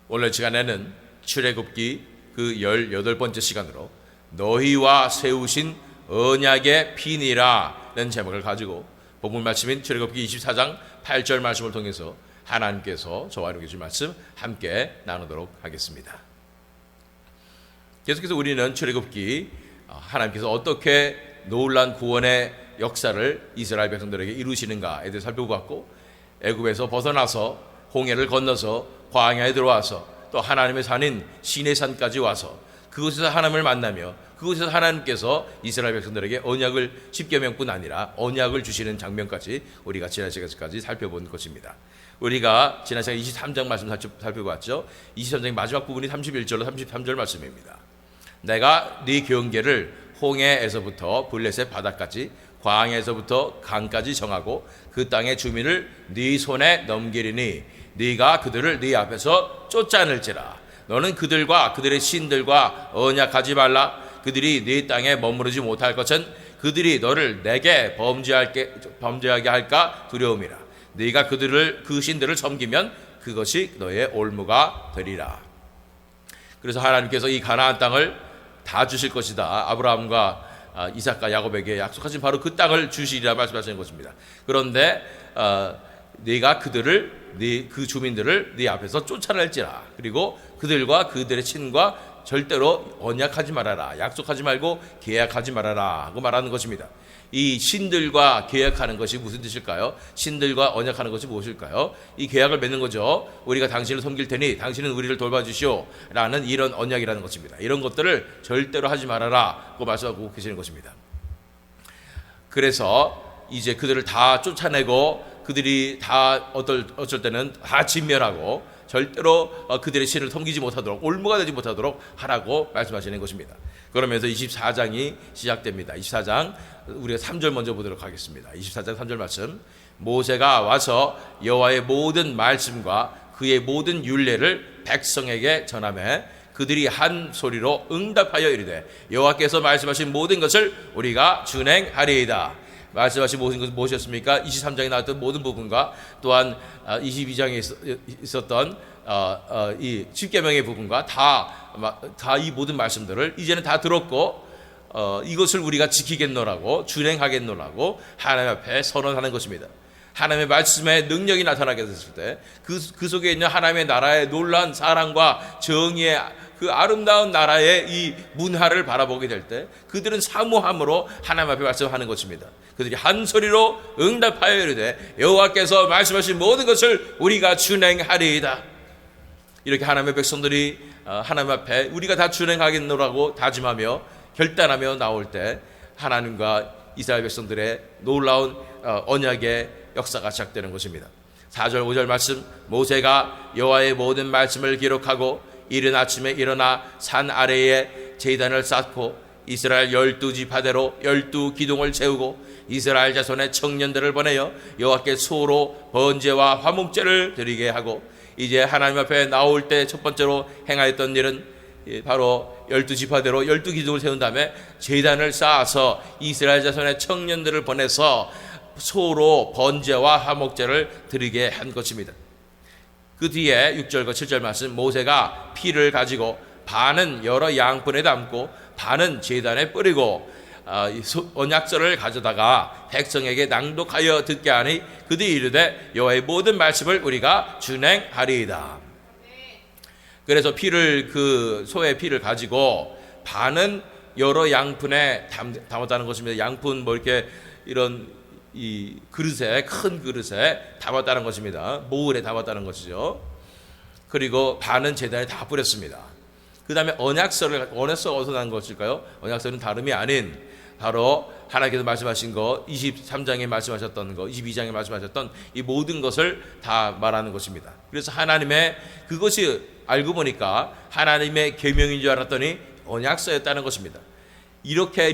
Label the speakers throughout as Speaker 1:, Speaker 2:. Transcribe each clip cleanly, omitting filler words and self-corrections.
Speaker 1: 오늘 시간에는 출애굽기 그 18번째 시간으로 너희와 세우신 언약의 피니라는 제목을 가지고 본문 말씀인 출애굽기 24장 8절 말씀을 통해서 하나님께서 저와 이렇게 주신 말씀 함께 나누도록 하겠습니다. 계속해서 우리는 출애굽기 하나님께서 어떻게 놀라운 구원의 역사를 이스라엘 백성들에게 이루시는가에 대해서 살펴보았고, 애굽에서 벗어나서 홍해를 건너서 광야에 들어와서 또 하나님의 산인 시내산까지 와서 그곳에서 하나님을 만나며 그곳에서 하나님께서 이스라엘 백성들에게 언약을 십계명뿐 아니라 언약을 주시는 장면까지 우리가 지난 시간까지 살펴본 것입니다. 우리가 지난 시간 23장 말씀 살펴봤죠. 23장의 마지막 부분이 31절로 33절 말씀입니다. 내가 네 경계를 홍해에서부터 블레셋 바다까지 광야에서부터 강까지 정하고 그 땅의 주민을 네 손에 넘기리니 네가 그들을 네 앞에서 쫓아낼지라. 너는 그들과 그들의 신들과 언약하지 말라. 그들이 네 땅에 머무르지 못할 것은 그들이 너를 내게 범죄하게 할까 두려움이라. 네가 그 신들을 섬기면 그것이 너의 올무가 되리라. 그래서 하나님께서 이 가나안 땅을 다 주실 것이다. 아브라함과 이삭과 야곱에게 약속하신 바로 그 땅을 주시리라 말씀하시는 것입니다. 그런데 네가 그 주민들을 네 앞에서 쫓아낼지라. 그리고 그들과 그들의 친과 절대로 언약하지 말아라. 약속하지 말고 계약하지 말아라 하고 말하는 것입니다. 이 신들과 계약하는 것이 무슨 뜻일까요? 신들과 언약하는 것이 무엇일까요? 이 계약을 맺는 거죠. 우리가 당신을 섬길 테니 당신은 우리를 돌봐주시오 라는 이런 언약이라는 것입니다. 이런 것들을 절대로 하지 말아라 하고 말씀하고 계시는 것입니다. 그래서 이제 그들을 다 쫓아내고 그들이 다 어쩔 때는 다 진멸하고 절대로 그들의 신을 섬기지 못하도록 올무가 되지 못하도록 하라고 말씀하시는 것입니다. 그러면서 24장이 시작됩니다. 24장 우리가 3절 먼저 보도록 하겠습니다. 24장 3절 말씀. 모세가 와서 여호와의 모든 말씀과 그의 모든 율례를 백성에게 전하매 그들이 한 소리로 응답하여 이르되 여호와께서 말씀하신 모든 것을 우리가 준행하리이다. 말씀하신 모든 것은 무엇이었습니까? 23장에 나왔던 모든 부분과 또한 22장에 있었던 이 십계명의 부분과 다 이 모든 말씀들을 이제는 다 들었고 이것을 우리가 지키겠노라고 준행하겠노라고 하나님 앞에 선언하는 것입니다. 하나님의 말씀의 능력이 나타나게 됐을 때 그 속에 있는 하나님의 나라의 놀라운 사랑과 정의의 그 아름다운 나라의 이 문화를 바라보게 될 때 그들은 사모함으로 하나님 앞에 말씀하는 것입니다. 그들이 한 소리로 응답하여 이르되 여호와께서 말씀하신 모든 것을 우리가 준행하리이다. 이렇게 하나님의 백성들이 하나님 앞에 우리가 다 준행하겠노라고 다짐하며 결단하며 나올 때 하나님과 이스라엘 백성들의 놀라운 언약의 역사가 시작되는 것입니다. 4절 5절 말씀. 모세가 여호와의 모든 말씀을 기록하고 이른 아침에 일어나 산 아래에 제단을 쌓고 이스라엘 12지파대로 12기둥을 세우고 이스라엘 자손의 청년들을 보내어 여호와께 소로 번제와 화목제를 드리게 하고, 이제 하나님 앞에 나올 때 첫 번째로 행하였던 일은 바로 12지파대로 12기둥을 세운 다음에 제단을 쌓아서 이스라엘 자손의 청년들을 보내서 소로 번제와 화목제를 드리게 한 것입니다. 그 뒤에 6절과 7절 말씀. 모세가 피를 가지고 반은 여러 양푼에 담고 반은 제단에 뿌리고 언약서를 가져다가 백성에게 낭독하여 듣게 하니 그들이 이르되 여호와의 모든 말씀을 우리가 준행하리이다. 그래서 그 소의 피를 가지고 반은 여러 양푼에 담았다는 것입니다. 양푼 이렇게 이런 이 그릇에, 큰 그릇에 담았다는 것입니다. 모을에 담았다는 것이죠. 그리고 반은 제단에 다 뿌렸습니다. 그 다음에 언약서가 어디서 난 것일까요? 언약서는 다름이 아닌 바로 하나님께서 말씀하신 거, 23장에 말씀하셨던 거, 22장에 말씀하셨던 이 모든 것을 다 말하는 것입니다. 그래서 하나님의 그것이 알고 보니까 하나님의 계명인 줄 알았더니 언약서였다는 것입니다. 이렇게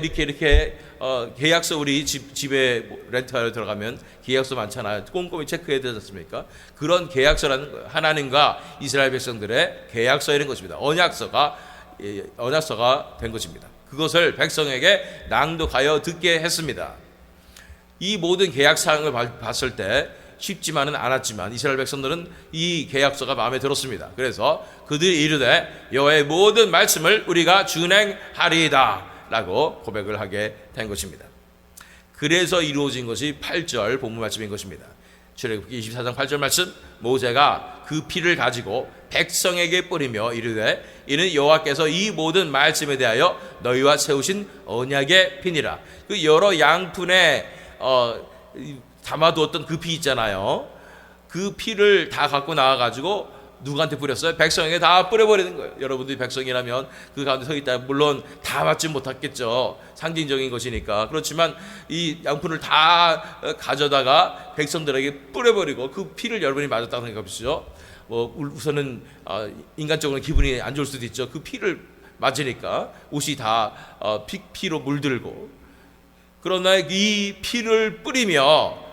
Speaker 1: 계약서, 우리 집에 렌트하러 들어가면 계약서 많잖아요. 꼼꼼히 체크해야 되지 않습니까? 그런 계약서라는 거예요. 하나님과 이스라엘 백성들의 계약서인 것입니다. 언약서가 된 것입니다. 그것을 백성에게 낭독하여 듣게 했습니다. 이 모든 계약사항을 봤을 때 쉽지만은 않았지만 이스라엘 백성들은 이 계약서가 마음에 들었습니다. 그래서 그들이 이르되 여호와의 모든 말씀을 우리가 준행하리이다 라고 고백을 하게 된 것입니다. 그래서 이루어진 것이 8절 본문 말씀인 것입니다. 출애굽기 24장 8절 말씀, 모세가 그 피를 가지고 백성에게 뿌리며 이르되 이는 여호와께서 이 모든 말씀에 대하여 너희와 세우신 언약의 피니라. 그 여러 양푼에 담아두었던 그 피 있잖아요. 그 피를 다 갖고 나와가지고 누구한테 뿌렸어요? 백성에게 다 뿌려버리는 거예요. 여러분들이 백성이라면 그 가운데 서 있다 물론 다 맞지 못했겠죠. 상징적인 것이니까. 그렇지만 이 양푼을 다 가져다가 백성들에게 뿌려버리고 그 피를 여러분이 맞았다고 생각하시죠. 우선은 인간적으로는 기분이 안 좋을 수도 있죠. 그 피를 맞으니까 옷이 다 피로 물들고. 그러나 이 피를 뿌리며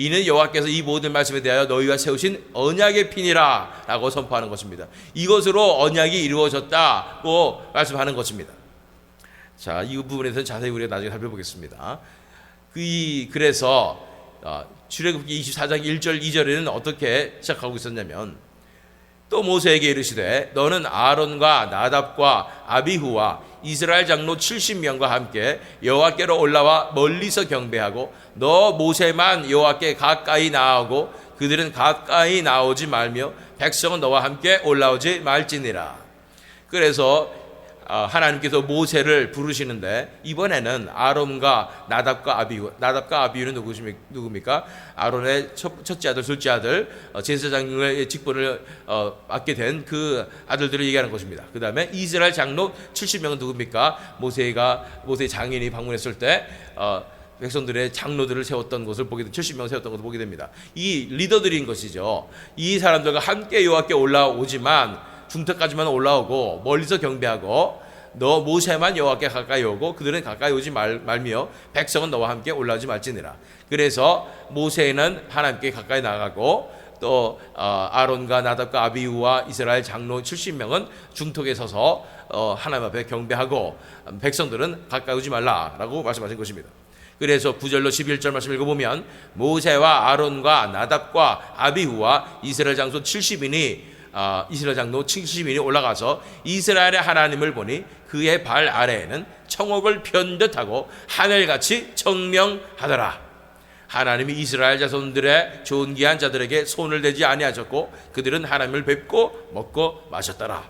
Speaker 1: 이는 여호와께서 이 모든 말씀에 대하여 너희와 세우신 언약의 피니라 라고 선포하는 것입니다. 이것으로 언약이 이루어졌다고 말씀하는 것입니다. 자, 이 부분에 대해서 자세히 우리가 나중에 살펴보겠습니다. 그래서 출애굽기 24장 1절 2절에는 어떻게 시작하고 있었냐면, 또 모세에게 이르시되 너는 아론과 나답과 아비후와 이스라엘 장로 70명과 함께 여호와께로 올라와 멀리서 경배하고 너 모세만 여호와께 가까이 나아오고 그들은 가까이 나오지 말며 백성은 너와 함께 올라오지 말지니라. 그래서 하나님께서 모세를 부르시는데 이번에는 아론과 나답과 아비후는 누굽니까? 아론의 첫째 아들, 둘째 아들, 제사장의 직분을 맡게 된 그 아들들을 얘기하는 것입니다. 그 다음에 이스라엘 장로 70명은 누굽니까? 모세의 장인이 방문했을 때 백성들의 장로들을 세웠던 것을 보게 됩니다. 70명 세웠던 것을 보게 됩니다. 이 리더들인 것이죠. 이 사람들과 함께 여호와께 올라오지만 중턱까지만 올라오고 멀리서 경배하고 너 모세만 여호와께 가까이 오고 그들은 가까이 오지 말며 백성은 너와 함께 올라오지 말지니라. 그래서 모세는 하나님께 가까이 나가고 또 아론과 나답과 아비후와 이스라엘 장로 70명은 중턱에 서서 하나님 앞에 경배하고 백성들은 가까이 오지 말라라고 말씀하신 것입니다. 그래서 9절로 11절 말씀 읽어보면 모세와 아론과 나답과 아비후와 이스라엘 장로 70인이 올라가서 이스라엘의 하나님을 보니 그의 발 아래에는 청옥을 편 듯하고 하늘같이 청명하더라. 하나님이 이스라엘 자손들의 존귀한 자들에게 손을 대지 아니하셨고 그들은 하나님을 뵙고 먹고 마셨더라.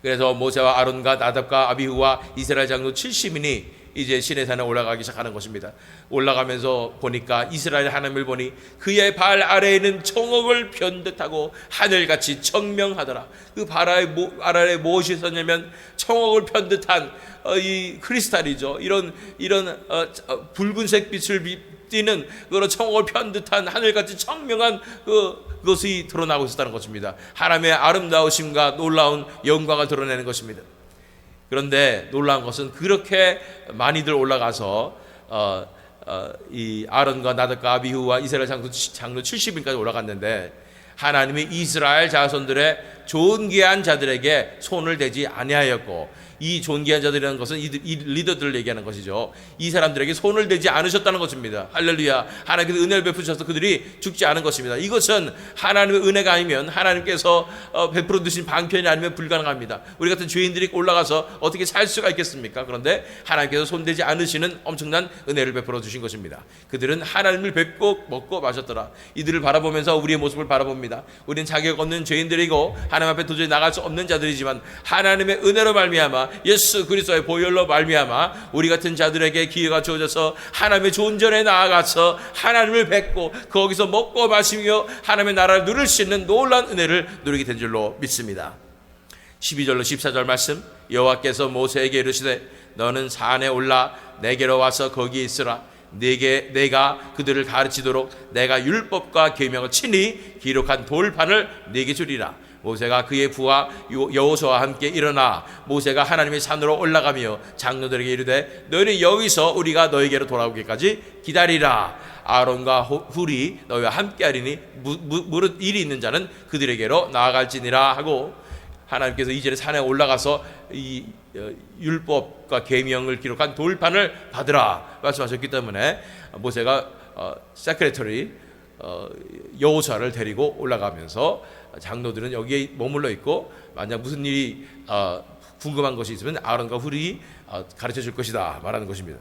Speaker 1: 그래서 모세와 아론과 나답과 아비후와 이스라엘 장로 70인이 이제 시내산에 올라가기 시작하는 것입니다. 올라가면서 보니까 이스라엘 하나님을 보니 그의 발 아래에는 청옥을 편 듯하고 하늘같이 청명하더라. 그 발 아래에 무엇이 있었냐면 청옥을 편 듯한 이 크리스탈이죠. 이런 붉은색 빛을 띠는 그런 청옥을 편 듯한 하늘같이 청명한 그것이 드러나고 있었다는 것입니다. 하나님의 아름다우심과 놀라운 영광을 드러내는 것입니다. 그런데 놀라운 것은 그렇게 많이들 올라가서 이 아론과 나답과 아비후와 이스라엘 장로 70인까지 올라갔는데 하나님이 이스라엘 자손들의 존귀한 자들에게 손을 대지 아니하였고 이 존귀한 자들이라는 것은 이 리더들을 얘기하는 것이죠. 이 사람들에게 손을 대지 않으셨다는 것입니다. 할렐루야. 하나님께서 은혜를 베푸셔서 그들이 죽지 않은 것입니다. 이것은 하나님의 은혜가 아니면 하나님께서 베풀어 두신 방편이 아니면 불가능합니다. 우리 같은 죄인들이 올라가서 어떻게 살 수가 있겠습니까? 그런데 하나님께서 손대지 않으시는 엄청난 은혜를 베풀어 주신 것입니다. 그들은 하나님을 뵙고 먹고 마셨더라. 이들을 바라보면서 우리의 모습을 바라봅니다. 우리는 자격 없는 죄인들이고 하나님 앞에 도저히 나갈 수 없는 자들이지만 하나님의 은혜로 말미암아 예수 그리스도의 보혈로 말미암아 우리 같은 자들에게 기회가 주어져서 하나님의 존전에 나아가서 하나님을 뵙고 거기서 먹고 마시며 하나님의 나라를 누릴 수 있는 놀라운 은혜를 누리게 된 줄로 믿습니다. 12절로 14절 말씀, 여호와께서 모세에게 이르시되 너는 산에 올라 내게로 와서 거기에 있으라. 내가 그들을 가르치도록 내가 율법과 계명을 친히 기록한 돌판을 네게 주리라. 모세가 그의 부하 여호수아와 함께 일어나 모세가 하나님의 산으로 올라가며 장로들에게 이르되 너희는 여기서 우리가 너희에게로 돌아오기까지 기다리라. 아론과 훌이 너희와 함께하리니 무릇 일이 있는 자는 그들에게로 나아갈지니라 하고 하나님께서 이전에 산에 올라가서 이 율법과 계명을 기록한 돌판을 받으라 말씀하셨기 때문에 모세가 세크레터리 여호수아를 데리고 올라가면서 장로들은 여기에 머물러 있고 만약 무슨 일이 궁금한 것이 있으면 아론과 훌이 가르쳐 줄 것이다 말하는 것입니다.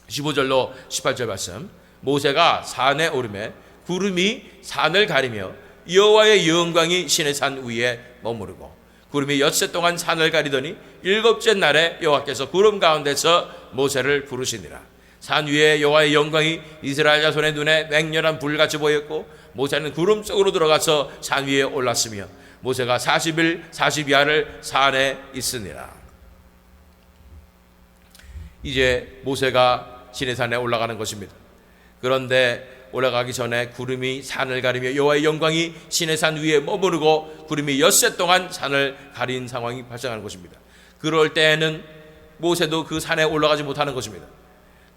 Speaker 1: 15절로 18절 말씀. 모세가 산에 오르매 구름이 산을 가리며 여호와의 영광이 신의 산 위에 머무르고 구름이 엿새 동안 산을 가리더니 일곱째 날에 여호와께서 구름 가운데서 모세를 부르시니라. 산 위에 여호와의 영광이 이스라엘 자손의 눈에 맹렬한 불같이 보였고 모세는 구름 속으로 들어가서 산 위에 올랐으며 모세가 40일 40야를 산에 있으니라. 이제 모세가 시내산에 올라가는 것입니다. 그런데 올라가기 전에 구름이 산을 가리며 여호와의 영광이 시내산 위에 머무르고 구름이 엿새 동안 산을 가린 상황이 발생하는 것입니다. 그럴 때에는 모세도 그 산에 올라가지 못하는 것입니다.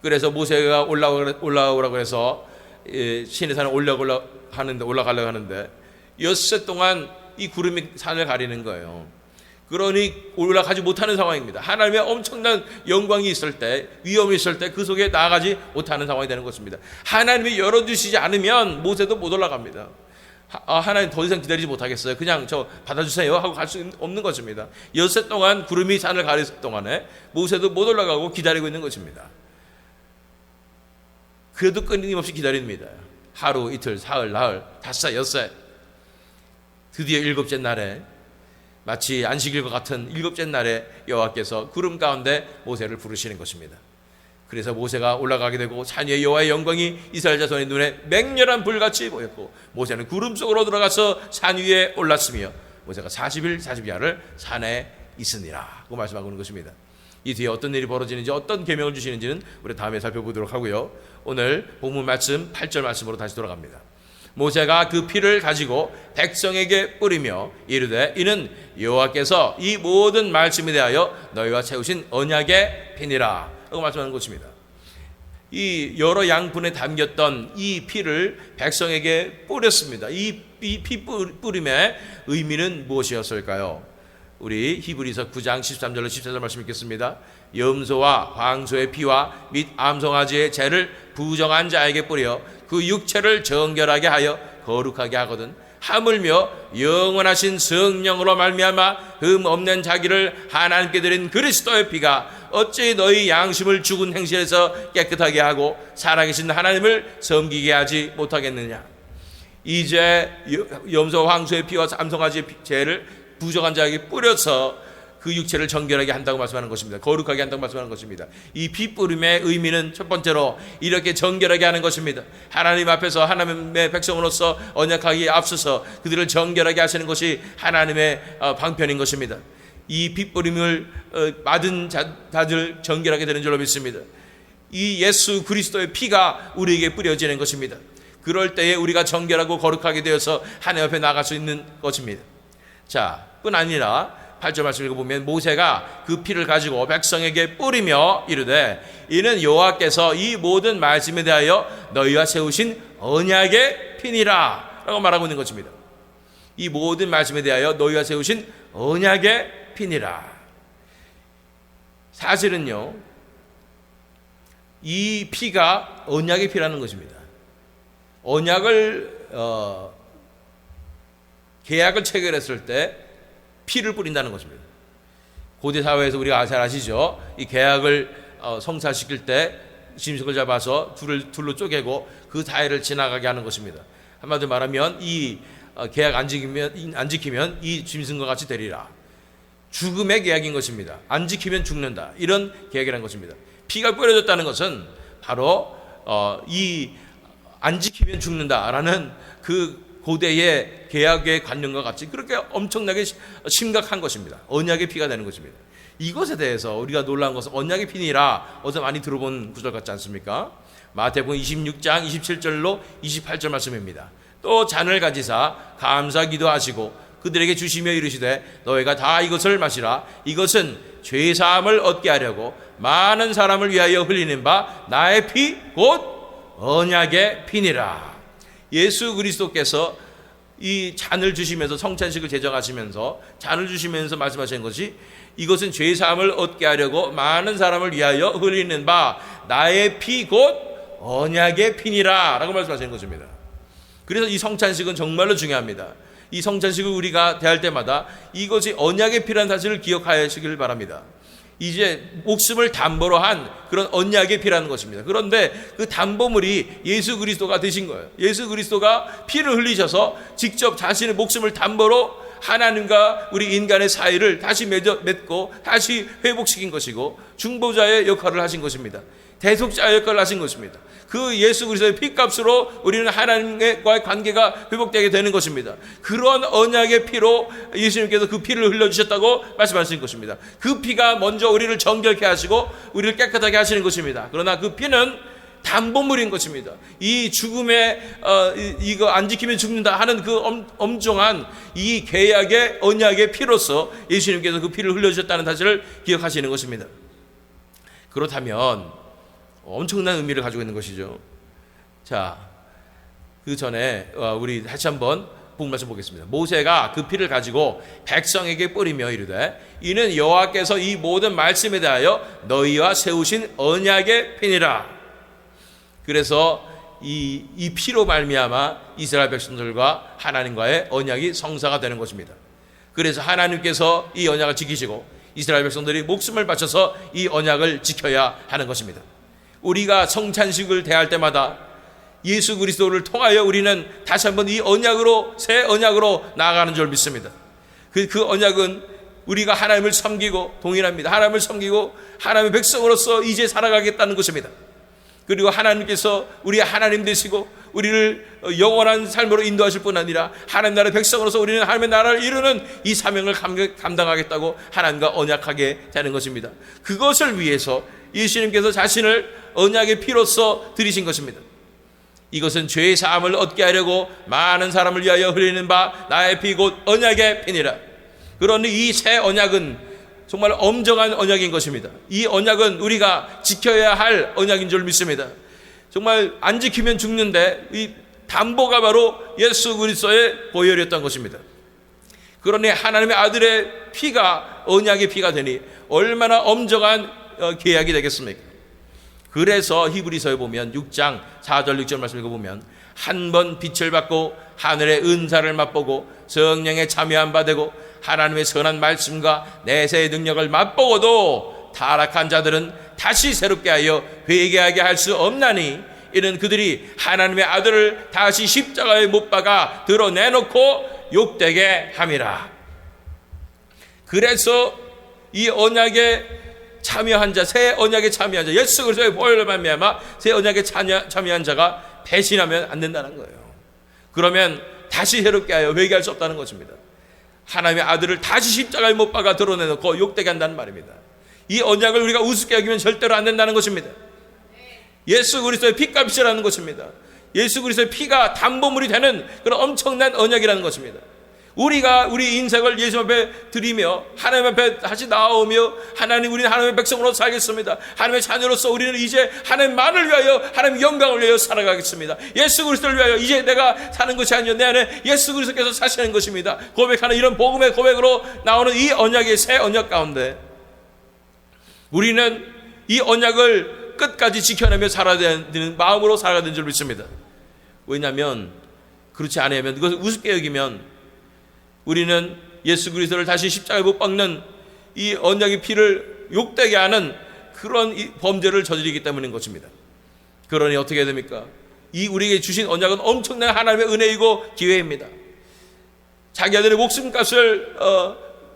Speaker 1: 그래서 모세가 올라오라고 해서 시내산에 올라가려고 하는데 엿새 동안 이 구름이 산을 가리는 거예요. 그러니 올라가지 못하는 상황입니다. 하나님의 엄청난 영광이 있을 때, 위험이 있을 때 그 속에 나아가지 못하는 상황이 되는 것입니다. 하나님이 열어주시지 않으면 모세도 못 올라갑니다. 하나님 더 이상 기다리지 못하겠어요. 그냥 저 받아주세요 하고 갈 수 없는 것입니다. 엿새 동안 구름이 산을 가렸을 동안에 모세도 못 올라가고 기다리고 있는 것입니다. 그래도 끊임없이 기다립니다. 하루, 이틀, 사흘, 나흘, 닷새, 엿새. 드디어 일곱째 날에 마치 안식일과 같은 일곱째 날에 여호와께서 구름 가운데 모세를 부르시는 것입니다. 그래서 모세가 올라가게 되고 산 위에 여호와의 영광이 이스라엘 자손의 눈에 맹렬한 불같이 보였고 모세는 구름 속으로 들어가서 산 위에 올랐으며 모세가 40일 40야를 산에 있으니라 고 말씀하고 있는 것입니다. 이 뒤에 어떤 일이 벌어지는지 어떤 계명을 주시는지는 우리 다음에 살펴보도록 하고요. 오늘 본문 말씀 8절 말씀으로 다시 돌아갑니다. 모세가 그 피를 가지고 백성에게 뿌리며 이르되 이는 여호와께서 이 모든 말씀에 대하여 너희와 세우신 언약의 피니라 라고 말씀하는 것입니다. 이 여러 양분에 담겼던 이 피를 백성에게 뿌렸습니다. 이 피 뿌림의 의미는 무엇이었을까요? 우리 히브리서 9장 13절로 14절 말씀 읽겠습니다. 염소와 황소의 피와 및 암송아지의 죄를 부정한 자에게 뿌려 그 육체를 정결하게 하여 거룩하게 하거든 하물며 영원하신 성령으로 말미암아 흠 없는 자기를 하나님께 드린 그리스도의 피가 어찌 너희 양심을 죽은 행실에서 깨끗하게 하고 살아계신 하나님을 섬기게 하지 못하겠느냐. 이제 염소 황소의 피와 암송아지의 죄를 부정한 자에게 뿌려서 그 육체를 정결하게 한다고 말씀하는 것입니다. 거룩하게 한다고 말씀하는 것입니다. 이 피 뿌림의 의미는 첫 번째로 이렇게 정결하게 하는 것입니다. 하나님 앞에서 하나님의 백성으로서 언약하기에 앞서서 그들을 정결하게 하시는 것이 하나님의 방편인 것입니다. 이 피 뿌림을 받은 자들 정결하게 되는 줄로 믿습니다. 이 예수 그리스도의 피가 우리에게 뿌려지는 것입니다. 그럴 때에 우리가 정결하고 거룩하게 되어서 하나님 앞에 나갈 수 있는 것입니다. 자, 뿐 아니라 8절 말씀 읽어보면 모세가 그 피를 가지고 백성에게 뿌리며 이르되 이는 여호와께서 이 모든 말씀에 대하여 너희와 세우신 언약의 피니라 라고 말하고 있는 것입니다. 이 모든 말씀에 대하여 너희와 세우신 언약의 피니라. 사실은요 이 피가 언약의 피라는 것입니다. 언약을 계약을 체결했을 때 피를 뿌린다는 것입니다. 고대 사회에서 우리가 잘 아시죠? 이 계약을 성사시킬 때 짐승을 잡아서 둘로 쪼개고 그 사이를 지나가게 하는 것입니다. 한마디로 말하면 이 계약 안 지키면 이 짐승과 같이 되리라. 죽음의 계약인 것입니다. 안 지키면 죽는다. 이런 계약이라는 것입니다. 피가 뿌려졌다는 것은 바로 이 안 지키면 죽는다라는 그 고대의 계약의 관념과 같이 그렇게 엄청나게 심각한 것입니다. 언약의 피가 되는 것입니다. 이것에 대해서 우리가 놀라운 것은 언약의 피니라 어제 많이 들어본 구절 같지 않습니까? 마태복음 26장 27절로 28절 말씀입니다. 또 잔을 가지사 감사 기도하시고 그들에게 주시며 이르시되 너희가 다 이것을 마시라. 이것은 죄사함을 얻게 하려고 많은 사람을 위하여 흘리는 바 나의 피 곧 언약의 피니라. 예수 그리스도께서 이 잔을 주시면서 성찬식을 제정하시면서 잔을 주시면서 말씀하시는 것이 이것은 죄사함을 얻게 하려고 많은 사람을 위하여 흘리는 바 나의 피 곧 언약의 피니라 라고 말씀하시는 것입니다. 그래서 이 성찬식은 정말로 중요합니다. 이 성찬식을 우리가 대할 때마다 이것이 언약의 피라는 사실을 기억하시길 바랍니다. 이제 목숨을 담보로 한 그런 언약의 피라는 것입니다. 그런데 그 담보물이 예수 그리스도가 되신 거예요. 예수 그리스도가 피를 흘리셔서 직접 자신의 목숨을 담보로 하나님과 우리 인간의 사이를 다시 맺고 다시 회복시킨 것이고, 중보자의 역할을 하신 것입니다. 대속자의 역할을 하신 것입니다. 그 예수 그리스도의 피값으로 우리는 하나님과의 관계가 회복되게 되는 것입니다. 그런 언약의 피로 예수님께서 그 피를 흘려주셨다고 말씀하신 것입니다. 그 피가 먼저 우리를 정결케 하시고 우리를 깨끗하게 하시는 것입니다. 그러나 그 피는 담보물인 것입니다. 이 죽음에 이거 안 지키면 죽는다 하는 그 엄정한 이 계약의 언약의 피로서 예수님께서 그 피를 흘려주셨다는 사실을 기억하시는 것입니다. 그렇다면 엄청난 의미를 가지고 있는 것이죠. 자, 그 전에 우리 다시 한번 본 말씀 보겠습니다. 모세가 그 피를 가지고 백성에게 뿌리며 이르되 이는 여호와께서 이 모든 말씀에 대하여 너희와 세우신 언약의 피니라. 그래서 이 피로 말미암아 이스라엘 백성들과 하나님과의 언약이 성사가 되는 것입니다. 그래서 하나님께서 이 언약을 지키시고 이스라엘 백성들이 목숨을 바쳐서 이 언약을 지켜야 하는 것입니다. 우리가 성찬식을 대할 때마다 예수 그리스도를 통하여 우리는 다시 한번 이 언약으로, 새 언약으로 나아가는 줄 믿습니다. 그 언약은 우리가 하나님을 섬기고, 동일합니다. 하나님을 섬기고 하나님의 백성으로서 이제 살아가겠다는 것입니다. 그리고 하나님께서 우리의 하나님 되시고 우리를 영원한 삶으로 인도하실 뿐 아니라 하나님 나라의 백성으로서 우리는 하나님의 나라를 이루는 이 사명을 감당하겠다고 하나님과 언약하게 되는 것입니다. 그것을 위해서 예수님께서 자신을 언약의 피로써 드리신 것입니다. 이것은 죄의 사함을 얻게 하려고 많은 사람을 위하여 흘리는 바 나의 피 곧 언약의 피니라. 그러니 이 새 언약은 정말 엄정한 언약인 것입니다. 이 언약은 우리가 지켜야 할 언약인 줄 믿습니다. 정말 안 지키면 죽는데 이 담보가 바로 예수 그리스도의 보혈이었던 것입니다. 그러니 하나님의 아들의 피가 언약의 피가 되니 얼마나 엄정한 계약이 되겠습니까? 그래서 히브리서에 보면 6장 4절 6절 말씀 읽어보면 한 번 빛을 받고 하늘의 은사를 맛보고 성령에 참여한 바 되고 하나님의 선한 말씀과 내세의 능력을 맛보고도 타락한 자들은 다시 새롭게 하여 회개하게 할 수 없나니 이는 그들이 하나님의 아들을 다시 십자가에 못 박아 드러내놓고 욕되게 함이라. 그래서 이 언약에 참여한 자, 새 언약에 참여한 자, 예수 그리스도의 보혈로 말미암아 새 언약에 참여한 자가 배신하면 안 된다는 거예요. 그러면 다시 새롭게 하여 회개할 수 없다는 것입니다. 하나님의 아들을 다시 십자가에 못 박아 드러내놓고 욕되게 한다는 말입니다. 이 언약을 우리가 우습게 여기면 절대로 안 된다는 것입니다. 예수 그리스도의 피값이라는 것입니다. 예수 그리스도의 피가 담보물이 되는 그런 엄청난 언약이라는 것입니다. 우리가 우리 인생을 예수 앞에 드리며 하나님 앞에 다시 나오며 하나님, 우리는 하나님의 백성으로 살겠습니다. 하나님의 자녀로서 우리는 이제 하나님만을 위하여, 하나님 영광을 위하여 살아가겠습니다. 예수 그리스도를 위하여 이제 내가 사는 것이 아니요 내 안에 예수 그리스도께서 사시는 것입니다. 고백하는 이런 복음의 고백으로 나오는 이 언약의 새 언약 가운데 우리는 이 언약을 끝까지 지켜내며 살아야 되는 마음으로 살아야 되는 줄 믿습니다. 왜냐하면 그렇지 않으면, 그것을 우습게 여기면 우리는 예수 그리스도를 다시 십자가에 못 박는 이 언약의 피를 욕되게 하는 그런 범죄를 저지르기 때문인 것입니다. 그러니 어떻게 해야 됩니까? 이 우리에게 주신 언약은 엄청난 하나님의 은혜이고 기회입니다. 자기 아들의 목숨값을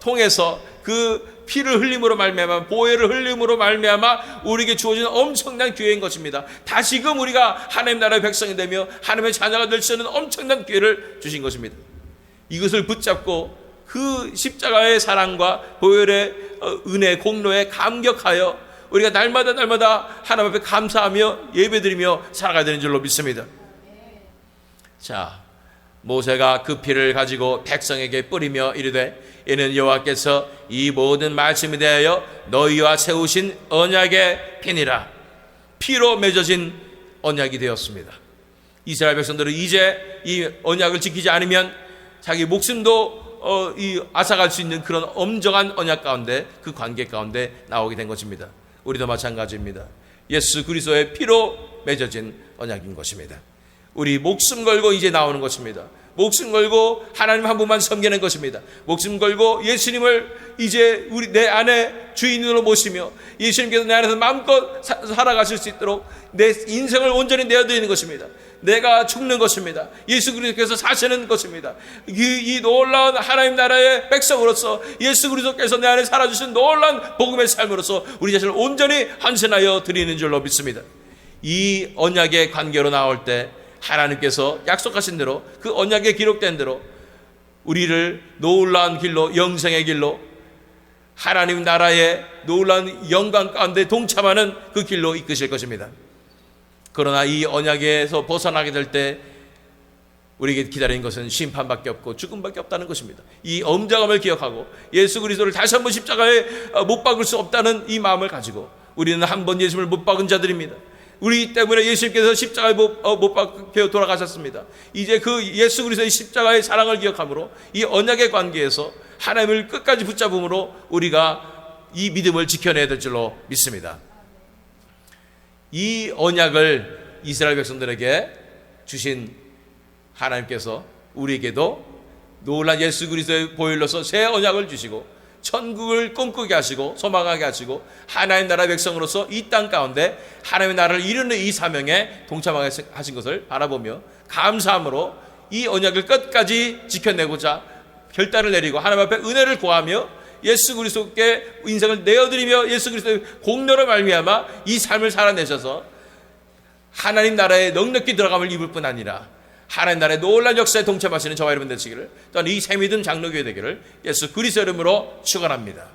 Speaker 1: 통해서 그 피를 흘림으로 말미암아, 보혈을 흘림으로 말미암아 우리에게 주어진 엄청난 기회인 것입니다. 다시금 우리가 하나님 나라의 백성이 되며 하나님의 자녀가 될 수 있는 엄청난 기회를 주신 것입니다. 이것을 붙잡고 그 십자가의 사랑과 보혈의 은혜, 공로에 감격하여 우리가 날마다 하나님 앞에 감사하며 예배드리며 살아가야 되는 줄로 믿습니다. 자, 모세가 그 피를 가지고 백성에게 뿌리며 이르되 이는 여호와께서 이 모든 말씀에 대하여 너희와 세우신 언약의 피니라. 피로 맺어진 언약이 되었습니다. 이스라엘 백성들은 이제 이 언약을 지키지 않으면 자기 목숨도 앗아갈 수 있는 그런 엄정한 언약 가운데, 그 관계 가운데 나오게 된 것입니다. 우리도 마찬가지입니다. 예수 그리스도의 피로 맺어진 언약인 것입니다. 우리 목숨 걸고 이제 나오는 것입니다. 목숨 걸고 하나님 한 분만 섬기는 것입니다. 목숨 걸고 예수님을 이제 내 안에 주인으로 모시며 예수님께서 내 안에서 마음껏 살아가실 수 있도록 내 인생을 온전히 내어드리는 것입니다. 내가 죽는 것입니다. 예수 그리스도께서 사시는 것입니다. 이 놀라운 하나님 나라의 백성으로서 예수 그리스도께서 내 안에 살아주신 놀라운 복음의 삶으로서 우리 자신을 온전히 헌신하여 드리는 줄로 믿습니다. 이 언약의 관계로 나올 때 하나님께서 약속하신 대로 그 언약에 기록된 대로 우리를 놀라운 길로, 영생의 길로, 하나님 나라의 놀라운 영광 가운데 동참하는 그 길로 이끄실 것입니다. 그러나 이 언약에서 벗어나게 될 때 우리에게 기다리는 것은 심판밖에 없고 죽음밖에 없다는 것입니다. 이 엄정함을 기억하고 예수 그리스도를 다시 한번 십자가에 못 박을 수 없다는 이 마음을 가지고 우리는 한 번 예수님을 못 박은 자들입니다. 우리 때문에 예수님께서 십자가에 못 박혀 돌아가셨습니다. 이제 그 예수 그리스도의 십자가의 사랑을 기억함으로 이 언약의 관계에서 하나님을 끝까지 붙잡음으로 우리가 이 믿음을 지켜내야 될 줄로 믿습니다. 이 언약을 이스라엘 백성들에게 주신 하나님께서 우리에게도 놀란 예수 그리스도의 보혈로서 새 언약을 주시고 천국을 꿈꾸게 하시고 소망하게 하시고 하나님 나라 백성으로서 이 땅 가운데 하나님의 나라를 이루는 이 사명에 동참하게 하신 것을 바라보며 감사함으로 이 언약을 끝까지 지켜내고자 결단을 내리고 하나님 앞에 은혜를 구하며 예수 그리스도께 인생을 내어드리며 예수 그리스도의 공로로 말미암아 이 삶을 살아내셔서 하나님 나라에 넉넉히 들어감을 입을 뿐 아니라 하나님 나라의 놀라운 역사에 동참하시는 저와 여러분 되시기를, 또한 이 새믿음 장로교회 되기를 예수 그리스도 이름으로 축원합니다.